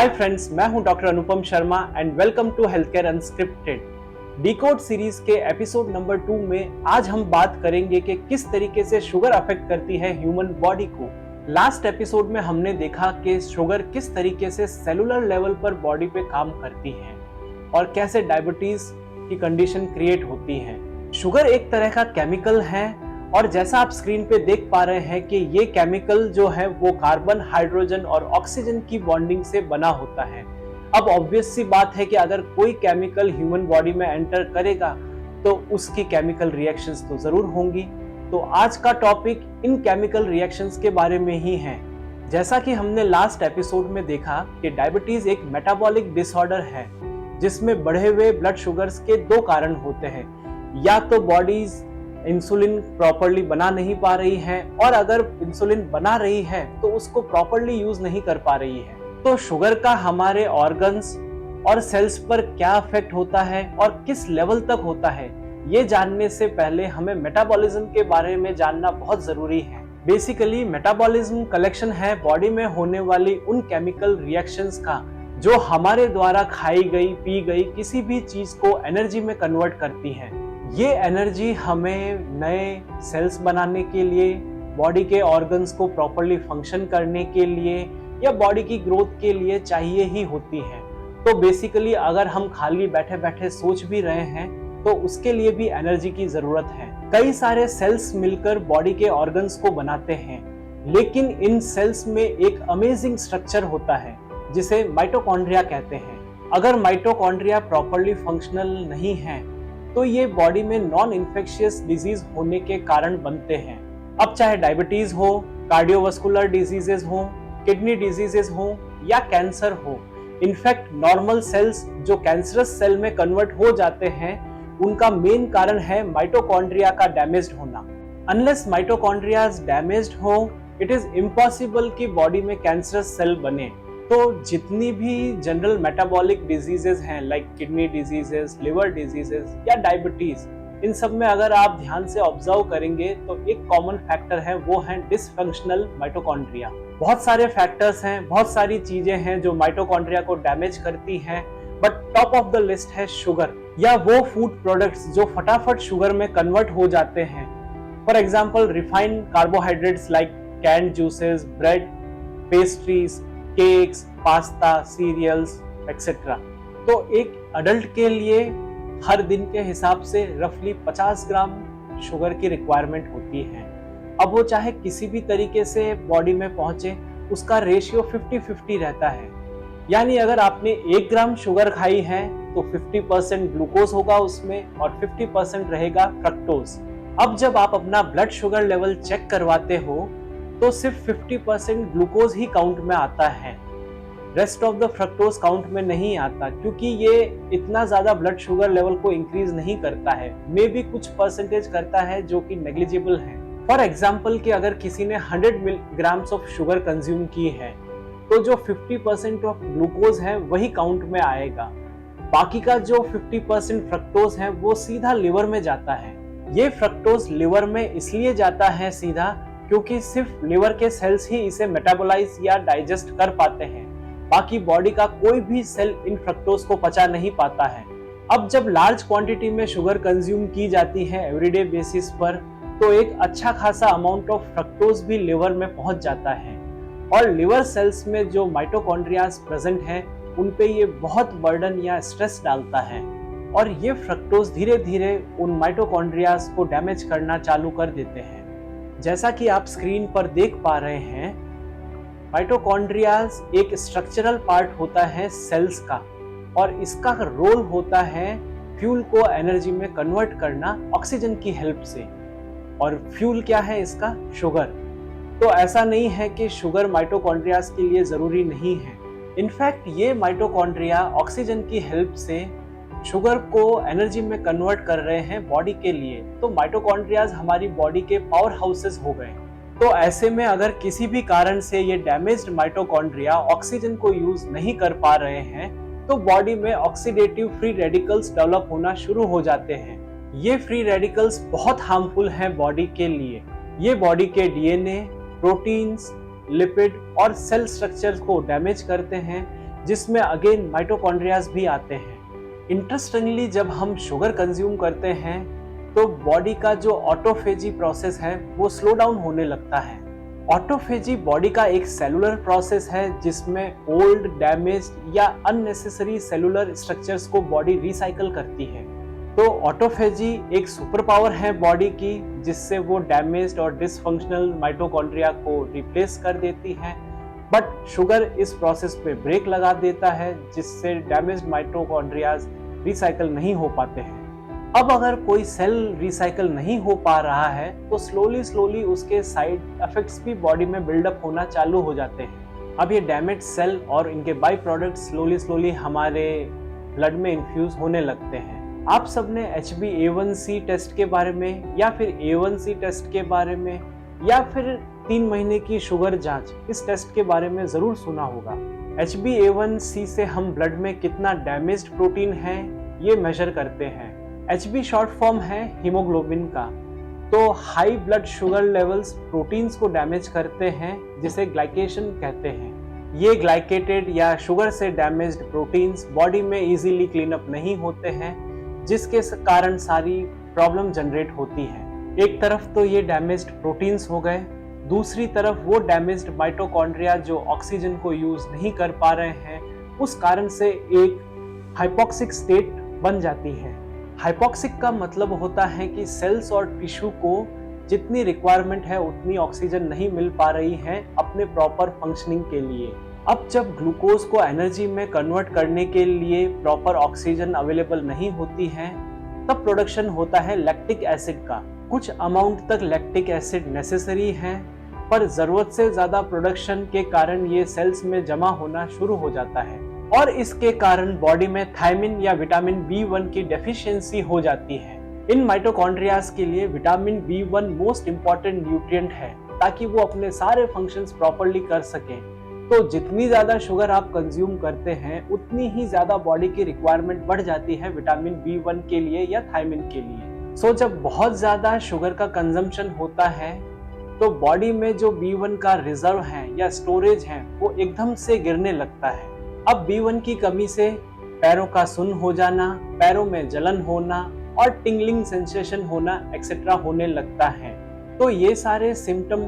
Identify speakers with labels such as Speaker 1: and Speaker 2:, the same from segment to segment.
Speaker 1: हाय friends, मैं हूं doctor Anupam Sharma and welcome to health care unscripted. Decode series के episode number 2 में आज हम बात करेंगे कि किस तरीके से शुगर अफेक्ट करती है ह्यूमन बॉडी को। लास्ट एपिसोड में हमने देखा कि शुगर किस तरीके से सेलुलर लेवल पर बॉडी पे काम करती है और कैसे डायबिटीज की कंडीशन क्रिएट होती है। शुगर एक तरह का केमिकल है और जैसा आप स्क्रीन पे देख पा रहे हैं कि ये केमिकल जो है वो कार्बन, हाइड्रोजन और ऑक्सीजन की बॉन्डिंग से बना होता है। अब ऑब्वियस सी बात है कि अगर कोई केमिकल ह्यूमन बॉडी में एंटर करेगा तो उसकी केमिकल रिएक्शंस तो जरूर होंगी। तो आज का टॉपिक इन केमिकल रिएक्शंस के बारे में ही है। जैसा कि हमने लास्ट एपिसोड में देखा कि डायबिटीज एक मेटाबॉलिक डिसऑर्डर है जिसमें बढ़े हुए ब्लड शुगर्स के दो कारण होते हैं। या तो बॉडीज इंसुलिन प्रॉपर्ली बना नहीं पा रही है और अगर इंसुलिन बना रही है तो उसको प्रॉपर्ली यूज नहीं कर पा रही है। तो शुगर का हमारे ऑर्गन्स और सेल्स पर क्या इफेक्ट होता है और किस लेवल तक होता है, ये जानने से पहले हमें मेटाबॉलिज्म के बारे में जानना बहुत जरूरी है। बेसिकली मेटाबॉलिज्म कलेक्शन है बॉडी में होने वाली उन केमिकल रिएक्शंस का जो हमारे द्वारा खाई गई, पी गई किसी भी चीज को एनर्जी में कन्वर्ट करती है। ये एनर्जी हमें नए सेल्स बनाने के लिए, बॉडी के ऑर्गन्स को प्रॉपर्ली फंक्शन करने के लिए या बॉडी की ग्रोथ के लिए चाहिए ही होती है। तो बेसिकली अगर हम खाली बैठे बैठे सोच भी रहे हैं तो उसके लिए भी एनर्जी की जरूरत है। कई सारे सेल्स मिलकर बॉडी के ऑर्गन्स को बनाते हैं, लेकिन इन सेल्स में एक अमेजिंग स्ट्रक्चर होता है जिसे माइटोकॉन्ड्रिया कहते हैं। अगर माइटोकॉन्ड्रिया प्रॉपर्ली फंक्शनल नहीं है तो ये बॉडी में नॉन इन्फेक्शियस डिजीज होने के कारण बनते हैं। अब चाहे डायबिटीज हो, कार्डियोवास्कुलर डिजीजेस हो, किडनी डिजीजेस हो या कैंसर हो, इनफैक्ट नॉर्मल सेल्स जो कैंसरस सेल में कन्वर्ट हो जाते हैं उनका मेन कारण है माइटोकॉन्ड्रिया का डैमेज्ड होना। अनलेस माइटोकॉन्ड्रिया डैमेज्ड हो, इट इज इम्पॉसिबल कि बॉडी में कैंसरस सेल बने। तो जितनी भी जनरल मेटाबॉलिक डिजीजेस हैं like kidney diseases, liver diseases या डायबिटीज, इन सब में अगर आप ध्यान से ऑब्जर्व करेंगे तो एक कॉमन फैक्टर है, वो है डिसफंक्शनल माइटोकॉन्ड्रिया। बहुत सारे फैक्टर्स हैं, बहुत सारी चीजें हैं जो माइटोकॉन्ड्रिया को डैमेज करती हैं, but top of the list है शुगर या वो फूड प्रोडक्ट्स जो फटाफट शुगर में कन्वर्ट हो जाते हैं। For example refined carbohydrates like canned juices, bread, pastries, cakes, pasta, cereals etcetera. तो एक अडल्ट के लिए हर दिन के हिसाब से रफली 50 ग्राम शुगर की रिक्वायरमेंट होती है। अब वो चाहे किसी भी तरीके से बॉडी में पहुंचे, उसका रेशियो 50-50 रहता है। यानी अगर आपने 1 ग्राम शुगर खाई है तो 50% ग्लूकोज होगा उसमें और 50% रहेगा फ्रक्टोज। अब जब आप अपना ब्लड शुगर लेवल चेक करवाते हो तो सिर्फ 50% ग्लूकोज ही काउंट में आता है, rest of the fructose count में नहीं आता, क्योंकि ये इतना ज्यादा ब्लड शुगर लेवल को इंक्रीज नहीं करता है। मे बी कुछ परसेंटेज करता है जो कि नेग्लिजिबल है। फॉर एग्जाम्पल कि अगर किसी ने 100 मिलीग्राम्स ऑफ शुगर कंज्यूम की है तो जो 50% ऑफ ग्लूकोज है वही काउंट में आएगा। बाकी का जो 50% फ्रक्टोज है वो सीधा लिवर में जाता है। ये फ्रक्टोज लिवर में इसलिए जाता है सीधा क्योंकि सिर्फ लिवर के सेल्स ही इसे मेटाबोलाइज या डाइजेस्ट कर पाते हैं। बाकी बॉडी का कोई भी सेल इन फ्रक्टोज को पचा नहीं पाता है। अब जब लार्ज क्वांटिटी में शुगर कंज्यूम की जाती है एवरीडे बेसिस पर तो एक अच्छा खासा अमाउंट ऑफ फ्रक्टोज भी लिवर में पहुंच जाता है और लिवर सेल्स में जो माइटोकॉन्ड्रियाज प्रेजेंट हैं उन पे ये बहुत बर्डन या स्ट्रेस डालता है और ये फ्रक्टोज धीरे धीरे उन माइटोकॉन्ड्रियाज को डैमेज करना चालू कर देते हैं। जैसा कि आप स्क्रीन पर देख पा रहे हैं, माइटोकॉन्ड्रियाज एक स्ट्रक्चरल पार्ट होता है सेल्स का और इसका रोल होता है फ्यूल को एनर्जी में कन्वर्ट करना ऑक्सीजन की हेल्प से। और फ्यूल क्या है इसका? शुगर। तो ऐसा नहीं है कि शुगर माइटोकॉन्ड्रियाज के लिए जरूरी नहीं है। इनफैक्ट ये माइटोकॉन्ड्रिया ऑक्सीजन की हेल्प से शुगर को एनर्जी में कन्वर्ट कर रहे हैं बॉडी के लिए। तो माइटोकॉन्ड्रियाज हमारी बॉडी के पावर हाउसेस हो गए। तो ऐसे में अगर किसी भी कारण से ये डैमेज्ड माइटोकॉन्ड्रिया ऑक्सीजन को यूज नहीं कर पा रहे हैं तो बॉडी में ऑक्सीडेटिव फ्री रेडिकल्स डेवलप होना शुरू हो जाते हैं। ये फ्री रेडिकल्स बहुत हार्मफुल हैं बॉडी के लिए। ये बॉडी के डीएनए, प्रोटीन्स, लिपिड और सेल स्ट्रक्चर्स को डैमेज करते हैं जिसमें अगेन माइटोकॉन्ड्रियाज भी आते हैं। इंटरेस्टिंगली जब हम शुगर कंज्यूम करते हैं तो बॉडी का जो ऑटोफेजी प्रोसेस है वो स्लो डाउन होने लगता है। ऑटोफेजी बॉडी का एक सेलुलर प्रोसेस है जिसमें ओल्ड, डैमेज्ड या अननेसेसरी सेलुलर स्ट्रक्चर्स को बॉडी रिसाइकल करती है। तो ऑटोफेजी एक सुपर पावर है बॉडी की, जिससे वो डैमेज्ड और डिसफंक्शनल माइटोकॉन्ड्रिया को रिप्लेस कर देती है। बट शुगर इस प्रोसेस पे ब्रेक लगा देता है, जिससे डैमेज्ड माइटोकॉन्ड्रियाज रिसाइकल नहीं हो पाते हैं। अब अगर कोई सेल रिसाइकल नहीं हो पा रहा है तो स्लोली उसके साइड इफेक्ट्स भी बॉडी में बिल्डअप होना चालू हो जाते हैं। अब ये डैमेज सेल और इनके बाई प्रोडक्ट स्लोली हमारे ब्लड में इन्फ्यूज होने लगते हैं। आप सबने HbA1c टेस्ट के बारे में या फिर A1c टेस्ट के बारे में या फिर 3 महीने की शुगर जांच, इस टेस्ट के बारे में जरूर सुना होगा। HbA1c से हम ब्लड में कितना डैमेज्ड प्रोटीन है ये मेजर करते हैं। HB शॉर्ट फॉर्म है हीमोग्लोबिन का। तो high blood sugar levels proteins को डैमेज करते हैं, जिसे ग्लाइकेशन कहते हैं। ये ग्लाइकेटेड या शुगर से डैमेज्ड प्रोटीन्स बॉडी में इजीली क्लीन अप नहीं होते हैं, जिसके कारण सारी प्रॉब्लम जनरेट होती है। एक तरफ तो ये डैमेज्ड प्रोटीन्स हो गए, दूसरी तरफ वो डैमेज्ड माइटोकॉन्ड्रिया जो ऑक्सीजन को यूज नहीं कर पा रहे हैं, उस कारण से एक हाइपोक्सिक स्टेट बन जाती है। हाइपोक्सिक का मतलब होता है कि सेल्स और टिश्यू को जितनी रिक्वायरमेंट है उतनी ऑक्सीजन नहीं मिल पा रही है अपने प्रॉपर फंक्शनिंग के लिए। अब जब ग्लूकोज को एनर्जी में कन्वर्ट करने के लिए प्रॉपर ऑक्सीजन अवेलेबल नहीं होती है, तब प्रोडक्शन होता है लैक्टिक एसिड का। कुछ अमाउंट तक लैक्टिक एसिड नेसेसरी है, पर जरूरत से ज्यादा प्रोडक्शन के कारण ये सेल्स में जमा होना शुरू हो जाता है और इसके कारण बॉडी में थायमिन या विटामिन B1 की डेफिशिएंसी हो जाती है। इन माइटोकॉन्ड्रियाज के लिए vitamin B1 most important nutrient है, ताकि वो अपने सारे फंक्शंस प्रॉपर्ली कर सकें। तो जितनी ज्यादा शुगर आप कंज्यूम करते हैं उतनी ही ज्यादा बॉडी की रिक्वायरमेंट बढ़ जाती है विटामिन B1 के लिए या थायमिन के लिए। सो जब बहुत ज्यादा शुगर का कंजम्पशन होता है तो बॉडी में जो B1 का रिजर्व है या स्टोरेज है वो एकदम से गिरने लगता है। अब B1 की कमी से पैरों का सुन्न हो जाना, पैरों में जलन होना और टिंगलिंग सेंसेशन होना एक्सेट्रा होने लगता है। तो ये सारे सिम्टम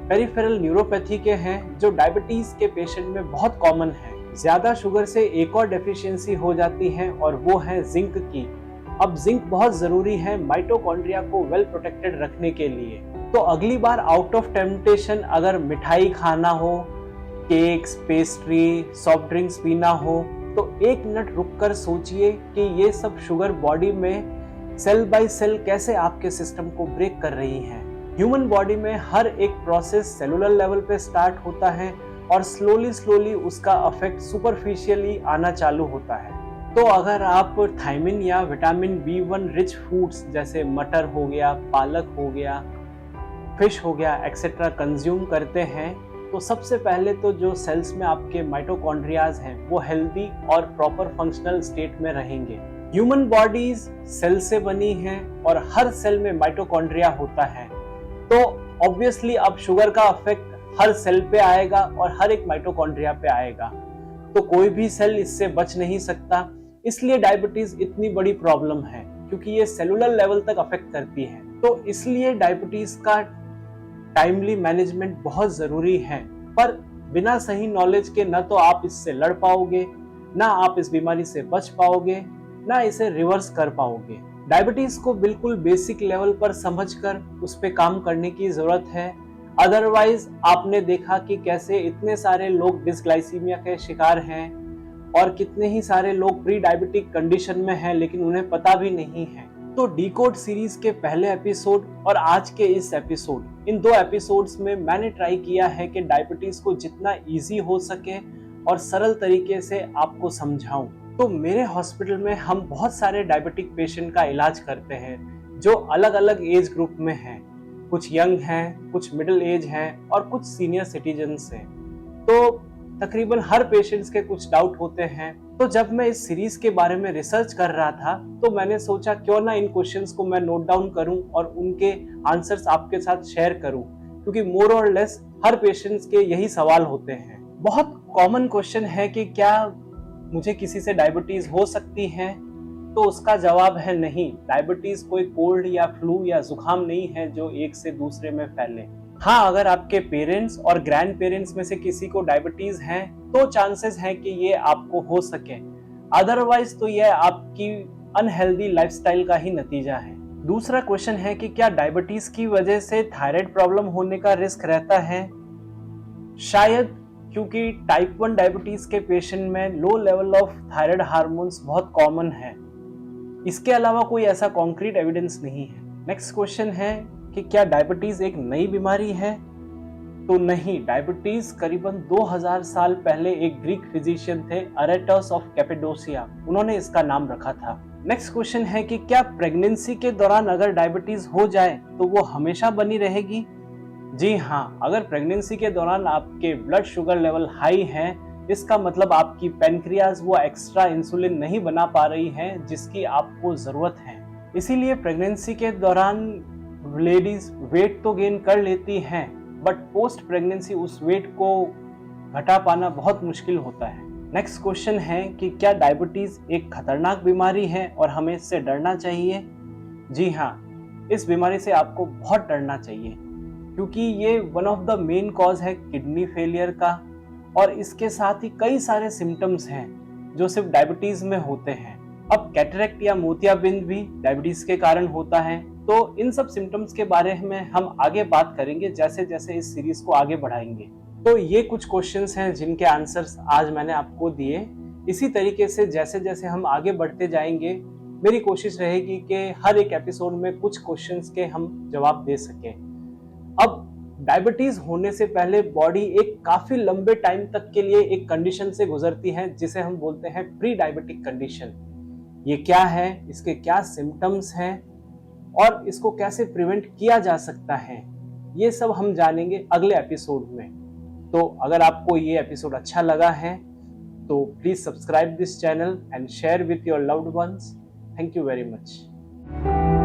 Speaker 1: पेरिफेरल न्यूरोपैथी के हैं, जो डायबिटीज के पेशेंट में बहुत कॉमन है। ज्यादा शुगर से एक और डेफिशिएंसी हो जाती है और वो है जिंक की। अब जिंक बहुत जरूरी है माइटोकॉन्ड्रिया को वेल प्रोटेक्टेड रखने के लिए। तो अगली बार आउट ऑफ टेम्पटेशन अगर मिठाई खाना हो, केक्स, पेस्ट्री, सॉफ्ट ड्रिंक्स पीना हो, तो 1 मिनट रुककर सोचिए कि ये सब शुगर बॉडी में सेल बाय सेल कैसे आपके सिस्टम को ब्रेक कर रही है। ह्यूमन बॉडी में हर एक प्रोसेस सेलुलर लेवल पे स्टार्ट होता है और स्लोली उसका इफेक्ट सुपरफिशियली आना चालू होता है। तो अगर आप थायमिन या विटामिन B1 रिच फूड्स जैसे मटर हो गया, पालक हो गया, फिश हो गया एक्सेट्रा कंज्यूम करते हैं, तो सबसे पहले तो जो सेल्स में आपके माइटोकॉन्ड्रियाज हैं वो हेल्दी और प्रॉपर फंक्शनल स्टेट में रहेंगे। ह्यूमन बॉडीज सेल से बनी है और हर सेल में माइटोकॉन्ड्रिया होता है, तो ऑब्वियसली अब शुगर का इफेक्ट हर सेल पे आएगा और हर एक माइटोकॉन्ड्रिया पे आएगा। तो कोई भी सेल इससे बच नहीं सकता। इसलिए डायबिटीज इतनी बड़ी प्रॉब्लम है, क्योंकि ये सेलुलर लेवल तक अफेक्ट करती है। तो इसलिए डायबिटीज का टाइमली मैनेजमेंट बहुत जरूरी है। पर बिना सही नॉलेज के न तो आप इससे लड़ पाओगे, ना आप इस बीमारी से बच पाओगे, ना इसे रिवर्स कर पाओगे। डायबिटीज को बिल्कुल बेसिक लेवल पर समझकर उस पे काम करने की जरूरत है। अदरवाइज आपने देखा कि कैसे इतने सारे लोग डिसग्लाइसीमिया के शिकार हैं और कितने ही सारे लोग प्री डायबिटिक कंडीशन में हैं, लेकिन उन्हें पता भी नहीं है। तो डिकोड सीरीज के पहले एपिसोड और आज के इस एपिसोड, इन 2 एपिसोड्स में मैंने ट्राई किया है कि डायबिटीज को जितना इजी हो सके और सरल तरीके से आपको समझाऊं। तो मेरे हॉस्पिटल में हम बहुत सारे डायबिटिक पेशेंट का इलाज करते हैं, जो अलग अलग एज ग्रुप में हैं। कुछ यंग हैं, कुछ मिडिल एज हैं और कुछ सीनियर सिटीजन्स हैं। तो तकरीबन हर पेशेंट्स के कुछ डाउट होते हैं। तो जब मैं इस सीरीज के बारे में रिसर्च कर रहा था तो मैंने सोचा क्यों ना इन क्वेश्चंस को मैं नोट डाउन करूं और उनके आंसर्स आपके साथ शेयर करूं, क्योंकि मोर और लेस हर पेशेंट्स के यही सवाल होते हैं। बहुत कॉमन क्वेश्चन है कि क्या मुझे किसी से डायबिटीज हो सकती है? तो उसका जवाब है नहीं। डायबिटीज कोई कोल्ड या फ्लू या जुकाम नहीं है जो एक से दूसरे में फैले। हाँ, अगर आपके पेरेंट्स और ग्रैंड पेरेंट्स में से किसी को डायबिटीज है तो चांसेस है कि ये आपको हो सके, अदरवाइज तो यह आपकी अनहेल्दी लाइफस्टाइल का ही नतीजा है। दूसरा क्वेश्चन है कि क्या डायबिटीज की वजह से थायराइड प्रॉब्लम होने का रिस्क रहता है? शायद, क्योंकि टाइप 1 डायबिटीज के पेशेंट में low level of thyroid hormones बहुत कॉमन है। इसके अलावा कोई ऐसा कॉन्क्रीट एविडेंस नहीं है। नेक्स्ट क्वेश्चन है कि क्या डायबिटीज एक नई बीमारी है? तो नहीं, डायबिटीज करीबन 2000 साल पहले एक ग्रीक फिजिशियन थे, अरेटस ऑफ कैपेडोसिया, उन्होंने इसका नाम रखा था। नेक्स्ट क्वेश्चन है कि क्या प्रेगनेंसी के दौरान अगर डायबिटीज हो जाए तो वो हमेशा बनी रहेगी? जी हाँ, अगर प्रेगनेंसी के दौरान आपके ब्लड शुगर लेवल हाई है, इसका मतलब आपकी पैनक्रियाज वो एक्स्ट्रा इंसुलिन नहीं बना पा रही है जिसकी आपको जरूरत है। इसीलिए प्रेगनेंसी के दौरान लेडीज वेट तो गेन कर लेती हैं, बट पोस्ट प्रेगनेंसी उस वेट को घटा पाना बहुत मुश्किल होता है। नेक्स्ट क्वेश्चन है कि क्या डायबिटीज एक खतरनाक बीमारी है और हमें इससे डरना चाहिए? जी हाँ, इस बीमारी से आपको बहुत डरना चाहिए क्योंकि ये one of the main cause है किडनी फेलियर का, और इसके साथ ही कई सारे सिम्टम्स हैं जो सिर्फ डायबिटीज में होते हैं। अब कैटरेक्ट या मोतियाबिंद भी डायबिटीज के कारण होता है। तो इन सब सिम्टम्स के बारे में हम आगे बात करेंगे जैसे जैसे इस सीरीज को आगे बढ़ाएंगे। तो ये कुछ क्वेश्चंस हैं जिनके आंसर्स आज मैंने आपको दिए। इसी तरीके से जैसे जैसे हम आगे बढ़ते जाएंगे, मेरी कोशिश रहेगी कि हर एक एपिसोड में कुछ क्वेश्चंस के हम जवाब दे सकें। अब डायबिटीज होने से पहले बॉडी एक काफी लंबे टाइम तक के लिए एक कंडीशन से गुजरती है जिसे हम बोलते हैं प्री डायबिटिक कंडीशन। ये क्या है, इसके क्या सिम्टम्स हैं और इसको कैसे प्रिवेंट किया जा सकता है, ये सब हम जानेंगे अगले एपिसोड में। तो अगर आपको ये एपिसोड अच्छा लगा है तो please subscribe this channel and share with your loved ones. Thank you very much.